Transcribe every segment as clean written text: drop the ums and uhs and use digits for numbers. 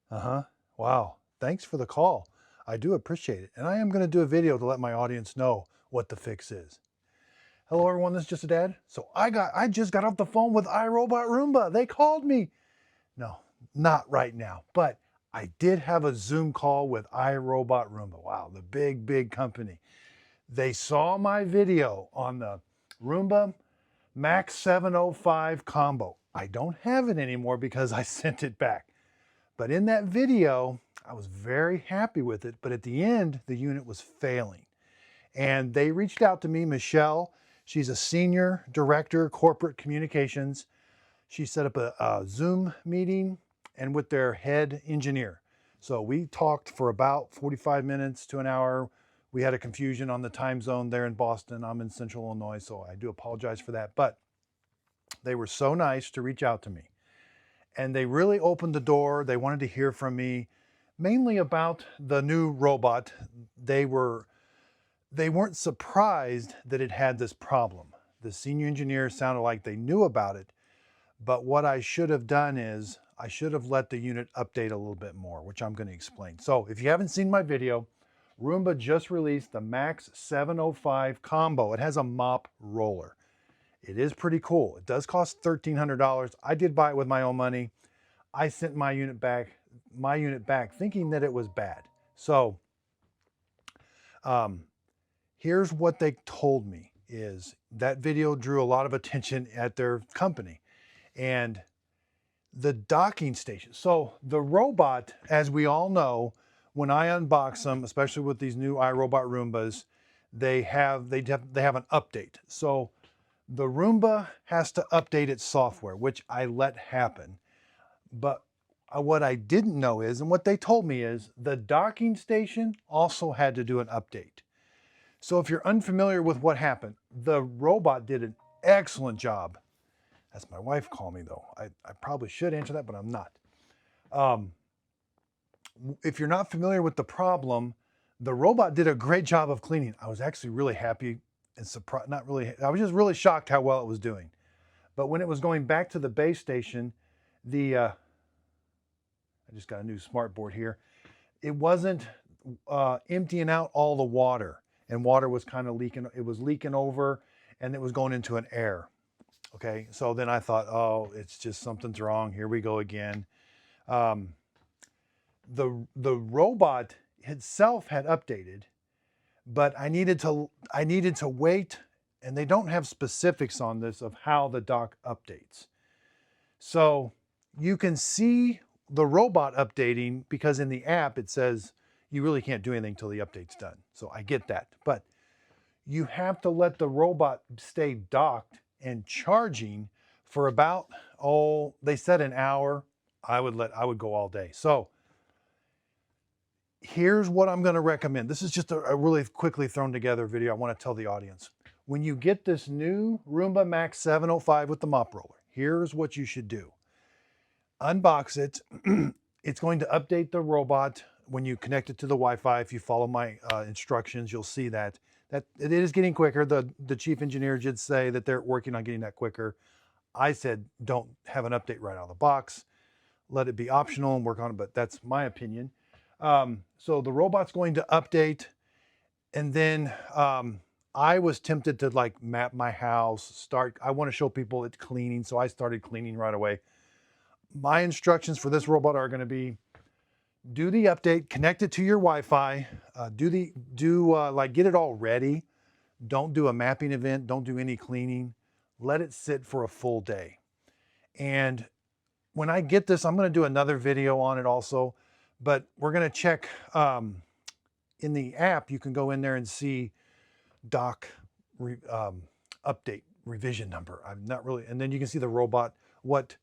Uh-huh. Wow. Thanks for the call. I do appreciate it. And I am going to do a video to let my audience know what the fix is. Hello everyone, this is Just a Dad. So I just got off the phone with iRobot Roomba. They called me. No, not right now, but I did have a Zoom call with iRobot Roomba. Wow, the big company. They saw my video on the Roomba Max 705 combo. I don't have it anymore because I sent it back. But in that video, I was very happy with it. But at the end, the unit was failing. And they reached out to me, Michelle. She's a senior director, corporate communications. She set up a Zoom meeting and with their head engineer. So we talked for about 45 minutes to an hour. We had a confusion on the time zone there in Boston. I'm in Central Illinois, so I do apologize for that. But they were so nice to reach out to me. And they really opened the door. They wanted to hear from me, mainly about the new robot. They weren't surprised that it had this problem. The senior engineer sounded like they knew about it, but what I should have done is I should have let the unit update a little bit more, which I'm going to explain. So if you haven't seen my video, Roomba just released the Max 705 combo. It has a mop roller. It is pretty cool. It does cost $1,300. I did buy it with my own money. I sent my unit back thinking that it was bad. So here's what they told me is that video drew a lot of attention at their company. And the docking station. So the robot, as we all know, when I unbox them, especially with these new iRobot Roombas, they have an update. So the Roomba has to update its software, which I let happen. But what I didn't know is, and what they told me is, the docking station also had to do an update. So if you're unfamiliar with what happened, the robot did an excellent job. That's my wife calling me though. I probably should answer that, but I'm not. If you're not familiar with the problem, the robot did a great job of cleaning. I was actually really happy and surprised, not really, I was just really shocked how well it was doing. But when it was going back to the base station, I just got a new smart board here. It wasn't emptying out all the water, and water was kind of leaking. It was leaking over and it was going into an air. Okay, so then I thought, oh, it's just something's wrong. Here we go again. The robot itself had updated, but I needed to wait, and they don't have specifics on this of how the dock updates. So you can see the robot updating because in the app it says you really can't do anything till the update's done. So I get that, but you have to let the robot stay docked and charging for about, oh, they said an hour. I would go all day. So here's what I'm going to recommend. This is just a really quickly thrown together video. I want to tell the audience. When you get this new Roomba Max 705 with the mop roller, here's what you should do. Unbox it. It's going to update the robot when you connect it to the Wi-Fi. If you follow my instructions, you'll see that it is getting quicker. The chief engineer did say that they're working on getting that quicker. I said, don't have an update right out of the box. Let it be optional and work on it, but that's my opinion. So the robot's going to update, and then I was tempted to like map my house, I want to show people it's cleaning, so I started cleaning right away. My instructions for this robot are going to be, do the update, connect it to your Wi-Fi, get it all ready. Don't do a mapping event, don't do any cleaning. Let it sit for a full day. And when I get this, I'm going to do another video on it also, but we're going to check in the app. You can go in there and see dock update revision number. I'm not really, and then you can see the robot, what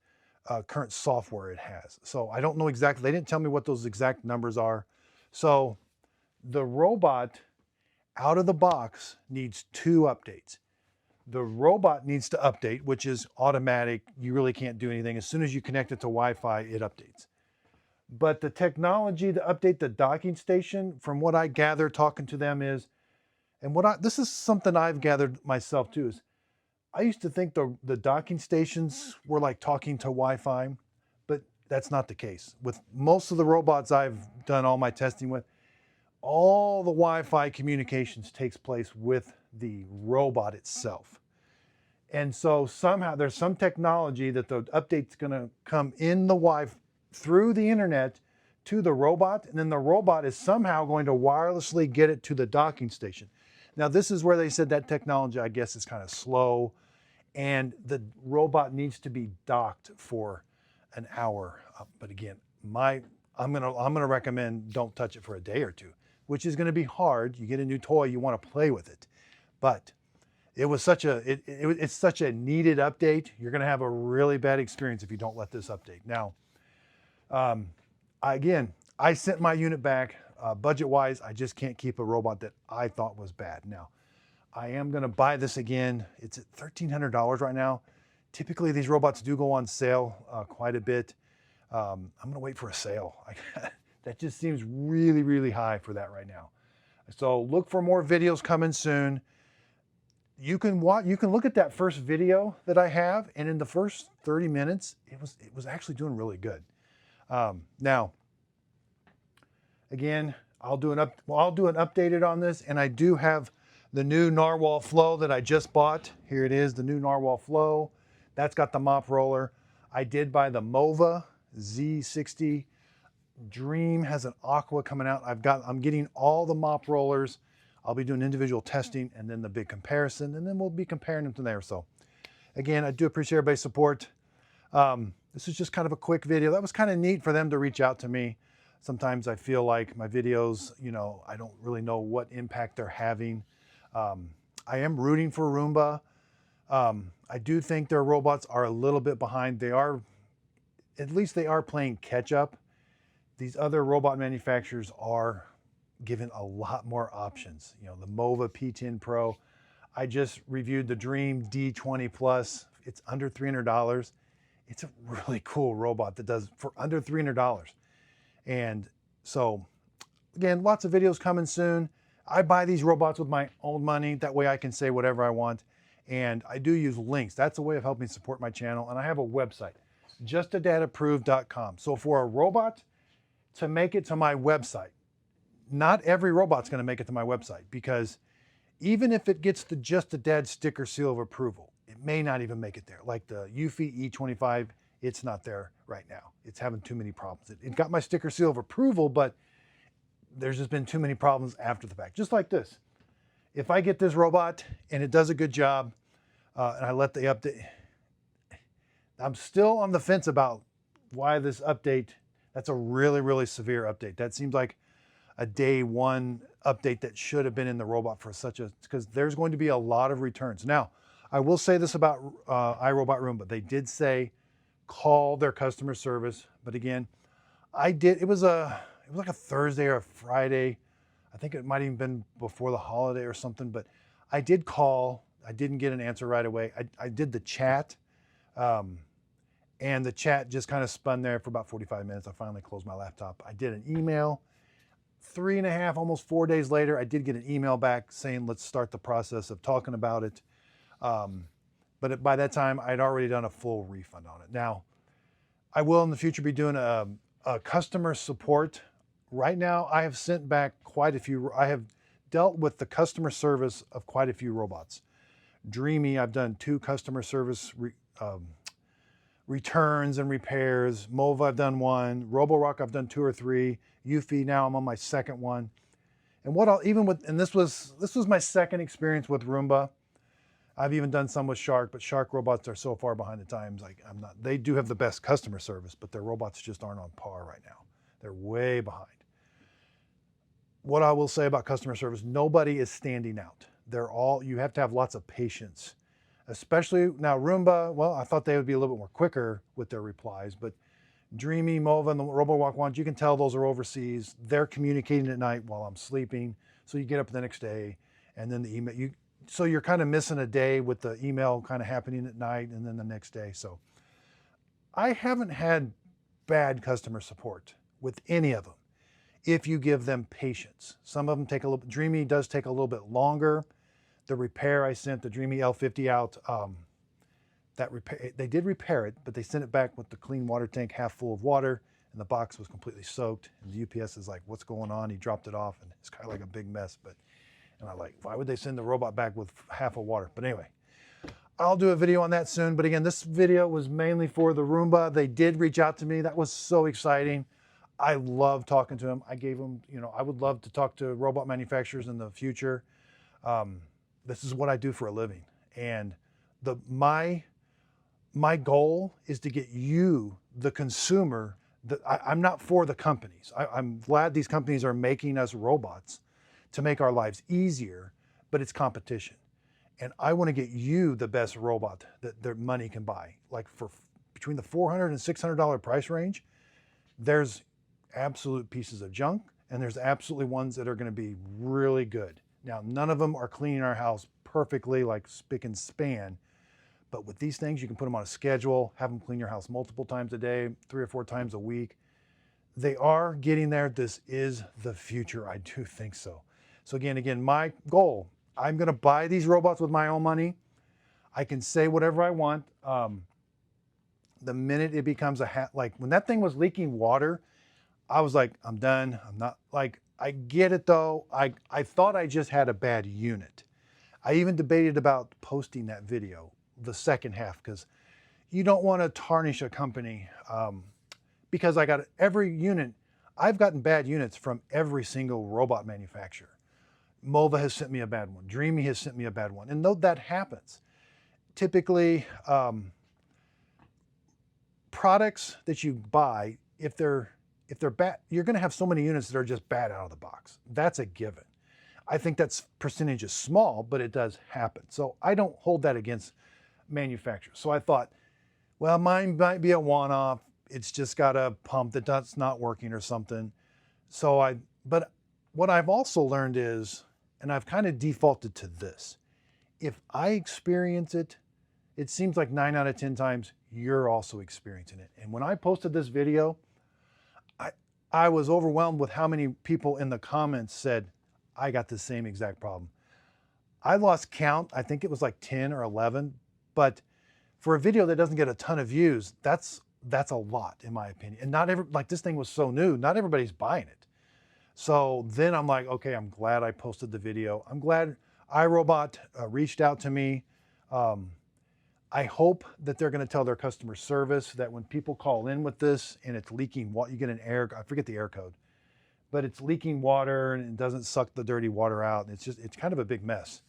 current software it has. So I don't know exactly, they didn't tell me what those exact numbers are. So the robot out of the box needs 2 updates. The robot needs to update, which is automatic. You really can't do anything. As soon as you connect it to Wi-Fi, it updates. But the technology to update the docking station, from what I gather talking to them is, and this is something I've gathered myself too, is I used to think the docking stations were like talking to Wi-Fi, but That's not the case. With most of the robots I've done all my testing with, all the Wi-Fi communications takes place with the robot itself. And so somehow there's some technology that the update's gonna come in the Wi-Fi through the internet to the robot, and then the robot is somehow going to wirelessly get it to the docking station. Now this is where they said that technology, I guess, is kind of slow, and the robot needs to be docked for an hour. But again, I'm gonna recommend don't touch it for a day or two, which is gonna be hard. You get a new toy, you wanna play with it. But it was it's such a needed update. You're gonna have a really bad experience if you don't let this update. Now, again, I sent my unit back. Budget-wise, I just can't keep a robot that I thought was bad. Now, I am gonna buy this again. It's at $1,300 right now. Typically, these robots do go on sale quite a bit. I'm gonna wait for a sale. That just seems really, really high for that right now. So look for more videos coming soon. You can look at that first video that I have, and in the first 30 minutes, it was actually doing really good. Now, again, I'll do an updated on this, and I do have the new Narwhal Flow that I just bought. Here it is, the new Narwhal Flow. That's got the mop roller. I did buy the Mova Z60. Dream has an Aqua coming out. I'm getting all the mop rollers. I'll be doing individual testing and then the big comparison, and then we'll be comparing them from there. So again, I do appreciate everybody's support. This is just kind of a quick video. That was kind of neat for them to reach out to me. Sometimes I feel like my videos, I don't really know what impact they're having. I am rooting for Roomba. I do think their robots are a little bit behind. At least they are playing catch up. These other robot manufacturers are given a lot more options. The Mova P10 Pro. I just reviewed the Dream D20 Plus. It's under $300. It's a really cool robot that does for under $300. And so, again, lots of videos coming soon. I buy these robots with my own money. That way I can say whatever I want. And I do use links. That's a way of helping support my channel. And I have a website, justadadapproved.com. So for a robot to make it to my website, not every robot's going to make it to my website, because even if it gets the Just a Dad sticker seal of approval, it may not even make it there. Like the Eufy E25, it's not there right now. It's having too many problems. It got my sticker seal of approval, but there's just been too many problems after the fact. Just like this. If I get this robot and it does a good job, and I let the update, I'm still on the fence about why this update, that's a really, really severe update. That seems like a day one update that should have been in the robot for because there's going to be a lot of returns. Now, I will say this about iRobot Roomba. They did say call their customer service, but again, it was like a Thursday or a Friday. I think it might even been before the holiday or something, but I did call. I didn't get an answer right away. I did the chat, and the chat just kind of spun there for about 45 minutes. I finally closed my laptop. I did an email. 3.5, almost 4 days later, I did get an email back saying, let's start the process of talking about it. But by that time, I'd already done a full refund on it. Now, I will in the future be doing a customer support. Right now, I have sent back quite a few. I have dealt with the customer service of quite a few robots. Dreamy, I've done 2 customer service returns and repairs. Mova, I've done 1. Roborock, I've done 2 or 3. Eufy, now I'm on my 2nd one. And this was my 2nd experience with Roomba. I've even done some with Shark, but Shark robots are so far behind the times. They do have the best customer service, but their robots just aren't on par right now. They're way behind. What I will say about customer service, nobody is standing out. You have to have lots of patience. Especially now Roomba, well, I thought they would be a little bit more quicker with their replies, but Dreamy, Mova, and the RoboWalk ones, you can tell those are overseas. They're communicating at night while I'm sleeping. So you get up the next day and then the email, so you're kind of missing a day with the email kind of happening at night and then the next day. So I haven't had bad customer support with any of them if you give them patience. Some of them take a little, Dreamy does take a little bit longer. The repair I sent the Dreamy L50 out, they did repair it, but they sent it back with the clean water tank half full of water, and the box was completely soaked. And the UPS is like, what's going on? He dropped it off, and it's kind of like a big mess. And I'm like, why would they send the robot back with half of water? But anyway, I'll do a video on that soon. But again, this video was mainly for the Roomba. They did reach out to me. That was so exciting. I love talking to them. I gave them, I would love to talk to robot manufacturers in the future. This is what I do for a living. And my goal is to get you, the consumer. I'm not for the companies. I'm glad these companies are making us robots to make our lives easier, but it's competition. And I want to get you the best robot that their money can buy. Like for between the $400 and $600 price range, there's absolute pieces of junk, and there's absolutely ones that are going to be really good. Now, none of them are cleaning our house perfectly like spick and span, but with these things, you can put them on a schedule, have them clean your house multiple times a day, 3 or 4 times a week. They are getting there. This is the future. I do think so. So again, my goal, I'm going to buy these robots with my own money. I can say whatever I want. The minute it becomes like when that thing was leaking water, I was like, I'm done. I'm not like, I get it though. I thought I just had a bad unit. I even debated about posting that video, the second half, because you don't want to tarnish a company. Because I got every unit, I've gotten bad units from every single robot manufacturer. Mova has sent me a bad one. Dreamy has sent me a bad one. And though that happens, typically products that you buy, if they're bad, you're going to have so many units that are just bad out of the box. That's a given. I think that's percentage is small, but it does happen. So I don't hold that against manufacturers. So I thought, well, mine might be a one-off. It's just got a pump that's not working or something. But what I've also learned is, and I've kind of defaulted to this, if I experience it, it seems like 9 out of 10 times you're also experiencing it. And when I posted this video, I was overwhelmed with how many people in the comments said, I got the same exact problem. I lost count. I think it was like 10 or 11, but for a video that doesn't get a ton of views, that's a lot in my opinion. And like this thing was so new, not everybody's buying it. So then I'm like, okay, I'm glad I posted the video. I'm glad iRobot reached out to me. I hope that they're going to tell their customer service that when people call in with this and it's leaking water, you get an error, I forget the error code, but it's leaking water and it doesn't suck the dirty water out. It's kind of a big mess.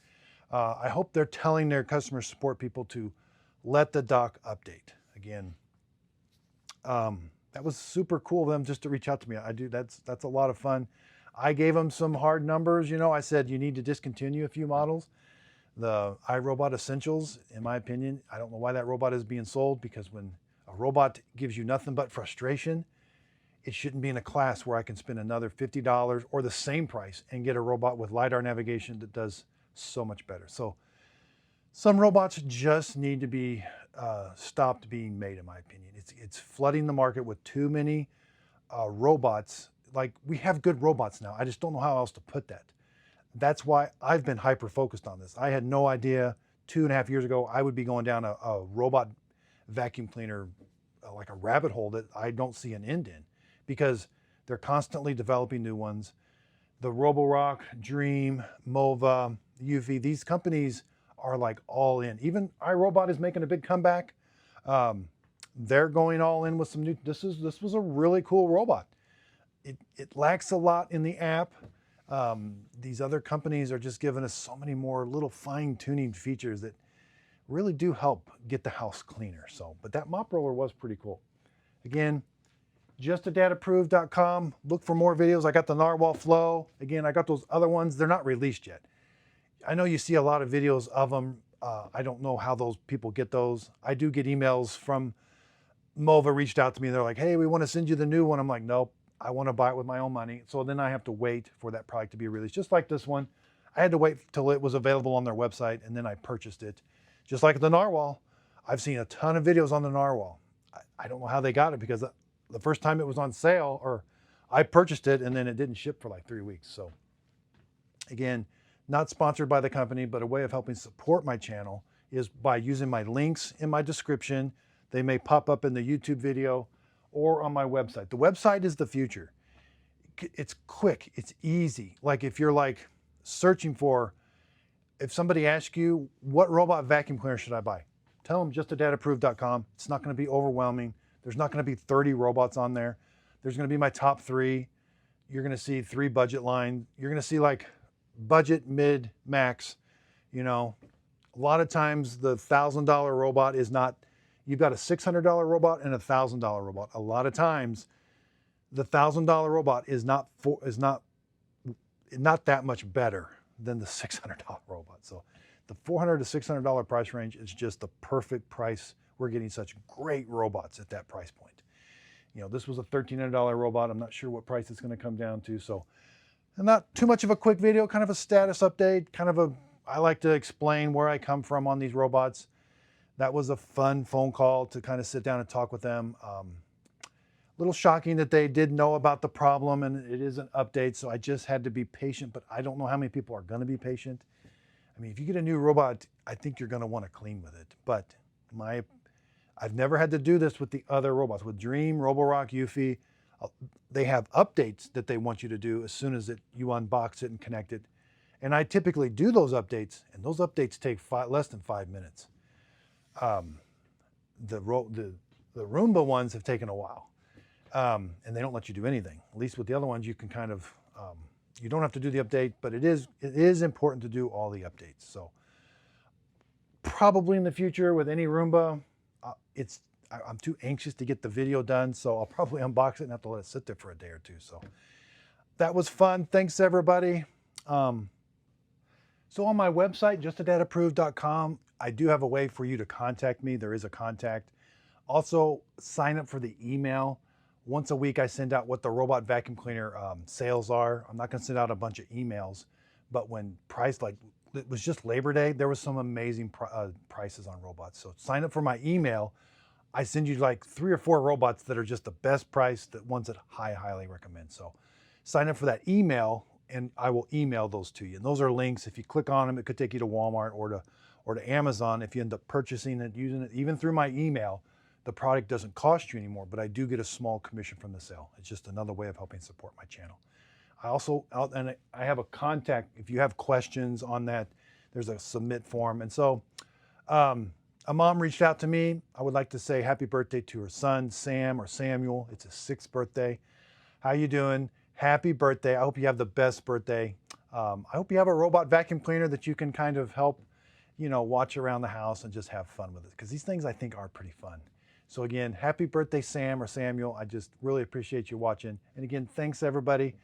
I hope they're telling their customer support people to let the doc update. Again, that was super cool of them just to reach out to me. That's a lot of fun. I gave them some hard numbers. I said, you need to discontinue a few models. The iRobot Essentials, in my opinion, I don't know why that robot is being sold, because when a robot gives you nothing but frustration, it shouldn't be in a class where I can spend another $50 or the same price and get a robot with LiDAR navigation that does so much better. So some robots just need to be stopped being made, in my opinion. It's flooding the market with too many robots. Like, we have good robots now. I just don't know how else to put that. That's why I've been hyper-focused on this. I had no idea 2.5 years ago I would be going down a robot vacuum cleaner, like a rabbit hole that I don't see an end in, because they're constantly developing new ones. The Roborock, Dream, Mova, UV, these companies are like all in. Even iRobot is making a big comeback. They're going all in with some new, this was a really cool robot. It lacks a lot in the app. These other companies are just giving us so many more little fine-tuning features that really do help get the house cleaner. But that mop roller was pretty cool. Again, justadadapproved.com. Look for more videos. I got the Narwhal Flow. Again, I got those other ones. They're not released yet. I know you see a lot of videos of them. I don't know how those people get those. I do get emails from Mova, reached out to me. They're like, hey, we want to send you the new one. I'm like, nope. I want to buy it with my own money. So then I have to wait for that product to be released. Just like this one, I had to wait till it was available on their website, and then I purchased it. Just like the Narwhal, I've seen a ton of videos on the Narwhal. I don't know how they got it, because the first time it was on sale, or I purchased it and then it didn't ship for like 3 weeks. So again, not sponsored by the company, but a way of helping support my channel. is by using my links in my description. They may pop up in the YouTube video or on my website. The website is the future. It's quick, it's easy. Like if you're like searching for, if somebody asks you, what robot vacuum cleaner should I buy? Tell them justadadapproved.com. It's not going to be overwhelming. There's not going to be 30 robots on there. There's going to be my top 3. You're going to see 3 budget lines. You're going to see like budget, mid, max. You know, a lot of times the $1,000 robot is not, you've got a $600 robot and a $1,000 robot. A lot of times the $1,000 robot is not that much better than the $600 robot. So the $400 to $600 price range is just the perfect price. We're getting such great robots at that price point. You know, this was a $1,300 robot. I'm not sure what price it's going to come down to. So not too much of a quick video, kind of a status update, I like to explain where I come from on these robots. That was a fun phone call to kind of sit down and talk with them. A little shocking that they did know about the problem and it is an update, so I just had to be patient, but I don't know how many people are going to be patient. I mean, if you get a new robot, I think you're going to want to clean with it. But I've never had to do this with the other robots. With Dream, Roborock, Eufy, they have updates that they want you to do as soon as you unbox it and connect it. And I typically do those updates, and those updates take less than 5 minutes. The Roomba ones have taken a while. And they don't let you do anything. At least with the other ones, you can kind of, you don't have to do the update, but it is important to do all the updates. So probably in the future with any Roomba, I'm too anxious to get the video done, so I'll probably unbox it and have to let it sit there for a day or two. So that was fun. Thanks everybody. So on my website, justadadapproved.com, I do have a way for you to contact me. There is a contact. Also, sign up for the email. Once a week, I send out what the robot vacuum cleaner sales are. I'm not going to send out a bunch of emails, but when priced, like it was just Labor Day, there was some amazing prices on robots. So sign up for my email. I send you like 3 or 4 robots that are just the best price, the ones that I highly recommend. So sign up for that email and I will email those to you. And those are links. If you click on them, it could take you to Walmart or to Amazon. If you end up purchasing it, using it, even through my email, the product doesn't cost you anymore, but I do get a small commission from the sale. It's just another way of helping support my channel. I also, and I have a contact, if you have questions on that, there's a submit form. And so a mom reached out to me. I would like to say happy birthday to her son, Sam or Samuel. It's his 6th birthday. How you doing? Happy birthday. I hope you have the best birthday. I hope you have a robot vacuum cleaner that you can kind of help, you know, watch around the house and just have fun with it. Because these things I think are pretty fun. So again, happy birthday, Sam or Samuel. I just really appreciate you watching. And again, thanks everybody.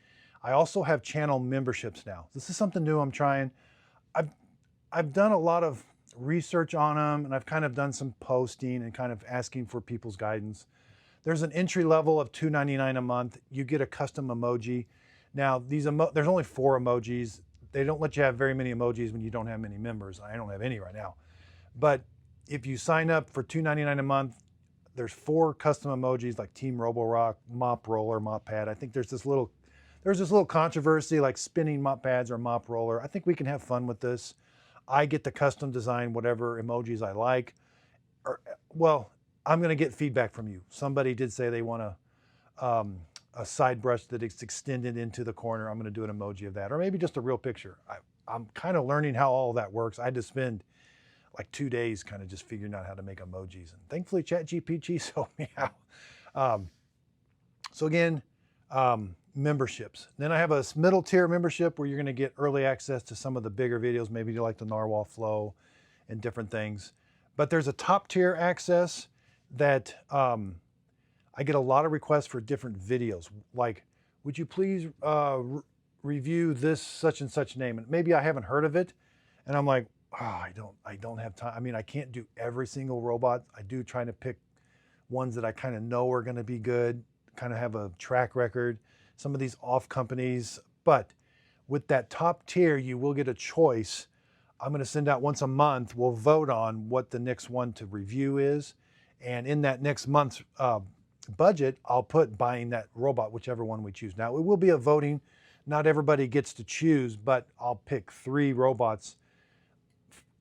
I also have channel memberships now. This is something new I'm trying. I've done a lot of research on them and I've kind of done some posting and kind of asking for people's guidance. There's an entry level of $2.99 a month. You get a custom emoji. Now there's only 4 emojis. They don't let you have very many emojis when you don't have many members. I don't have any right now. But if you sign up for $2.99 a month, there's 4 custom emojis like Team Roborock, Mop Roller, Mop Pad. I think there's this little controversy like spinning mop pads or mop roller. I think we can have fun with this. I get to custom design whatever emojis I like. Well, I'm going to get feedback from you. Somebody did say they want a side brush that is extended into the corner. I'm going to do an emoji of that, or maybe just a real picture. I'm kind of learning how all that works. I had to spend like 2 days kind of just figuring out how to make emojis. And thankfully ChatGPT showed me how. So again, memberships. Then I have a middle tier membership where you're going to get early access to some of the bigger videos. Maybe you like the narwhal flow and different things. But there's a top tier access that I get a lot of requests for different videos. Like, would you please review this such and such name? And maybe I haven't heard of it. And I'm like, oh, I don't have time. I mean, I can't do every single robot. I do try to pick ones that I kind of know are going to be good, kind of have a track record. Some of these off companies, but with that top tier, you will get a choice. I'm going to send out once a month. We'll vote on what the next one to review is. And in that next month's budget, I'll put buying that robot, whichever one we choose. Now, it will be a voting. Not everybody gets to choose, but I'll pick 3 robots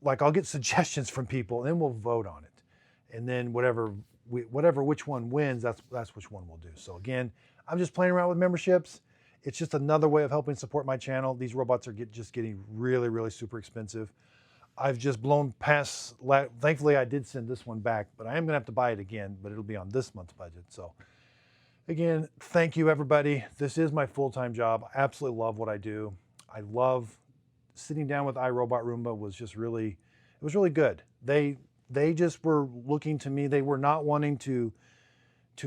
like I'll get suggestions from people, and then we'll vote on it. And then which one wins, that's which one we'll do. So again, I'm just playing around with memberships. It's just another way of helping support my channel. These robots are just getting really, really super expensive. I've just blown past, thankfully I did send this one back, but I am gonna have to buy it again, but it'll be on this month's budget. So again, thank you everybody. This is my full-time job. I absolutely love what I do. I love sitting down with iRobot Roomba was just really, it was really good. They just were looking to me. They were not wanting to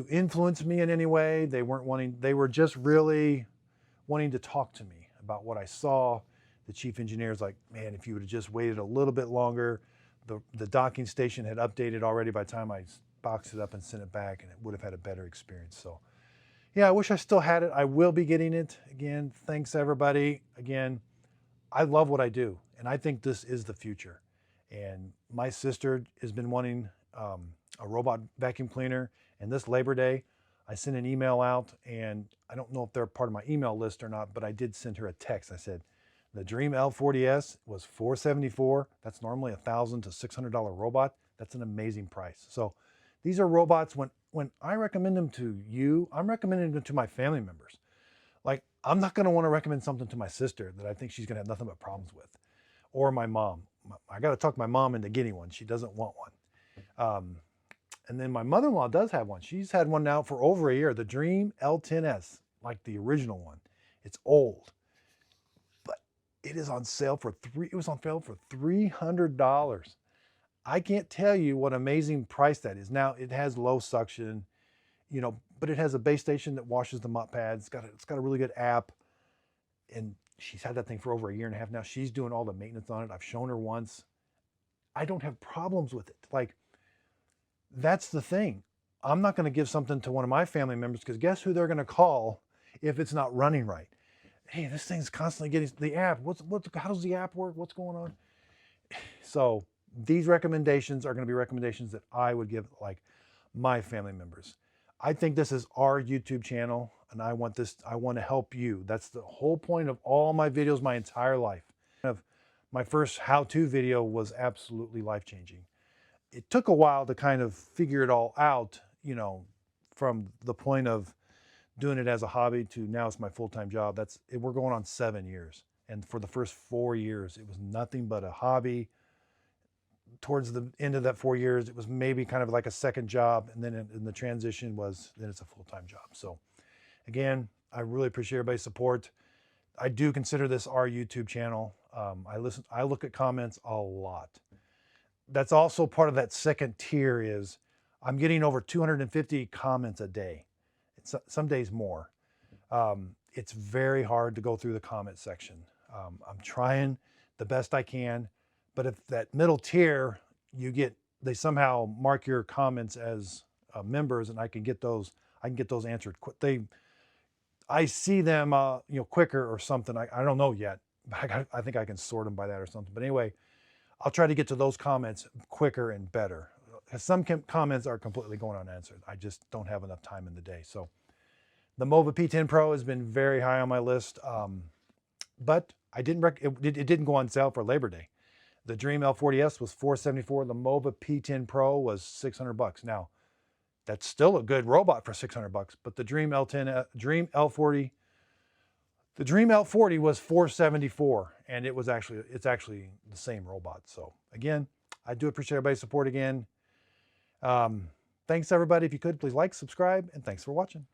influence me in any way. They were just really wanting to talk to me about what I saw. The chief engineer's like, man, if you would have just waited a little bit longer, the docking station had updated already by the time I boxed it up and sent it back, and it would have had a better experience. So yeah, I wish I still had it. I will be getting it. Again, thanks everybody. Again, I love what I do, and I think this is the future. And my sister has been wanting a robot vacuum cleaner, and this Labor Day, I sent an email out, and I don't know if they're part of my email list or not, but I did send her a text. I said, the Dream L40S was $474. That's normally $1,000 to $600 robot. That's an amazing price. So these are robots, when I recommend them to you, I'm recommending them to my family members. Like, I'm not gonna wanna recommend something to my sister that I think she's gonna have nothing but problems with, or my mom. I gotta talk my mom into getting one. She doesn't want one. And then my mother-in-law does have one. She's had one now for over a year, the Dream L10S, like the original one. It's old, but it is on sale for it was on sale for $300. I can't tell you what amazing price that is. Now, it has low suction, you know, but it has a base station that washes the mop pads. It's got a really good app, and she's had that thing for over a year and a half now. She's doing all the maintenance on it. I've shown her once. I don't have problems with it. Like, that's the thing. I'm not going to give something to one of my family members, because guess who they're going to call if it's not running right? Hey, this thing's constantly getting the app. How does the app work? What's going on? So these recommendations are going to be recommendations that I would give like my family members. I think this is our YouTube channel, and I want to help you. That's the whole point of all my videos, my entire life. My first how-to video was absolutely life-changing. It took a while to kind of figure it all out, you know, from the point of doing it as a hobby to now it's my full-time job. We're going on 7 years. And for the first 4 years, it was nothing but a hobby. Towards the end of that 4 years, it was maybe kind of like a second job. And then in the transition then it's a full-time job. So again, I really appreciate everybody's support. I do consider this our YouTube channel. I look at comments a lot. That's also part of that second tier is I'm getting over 250 comments a day. Some days more. It's very hard to go through the comment section. I'm trying the best I can, but if that middle tier, they somehow mark your comments as members, and I can get those answered quick. I see them, you know, quicker or something. I don't know yet, but I think I can sort them by that or something. But anyway, I'll try to get to those comments quicker and better. Some comments are completely going unanswered. I just don't have enough time in the day. So the Mova P10 Pro has been very high on my list, but it didn't go on sale for Labor Day. The Dream L40S was $474. The Mova P10 Pro was $600. Now, that's still a good robot for $600, but the Dream L40 was $474, and it's actually the same robot. So again, I do appreciate everybody's support again. Thanks everybody. If you could, please like, subscribe, and thanks for watching.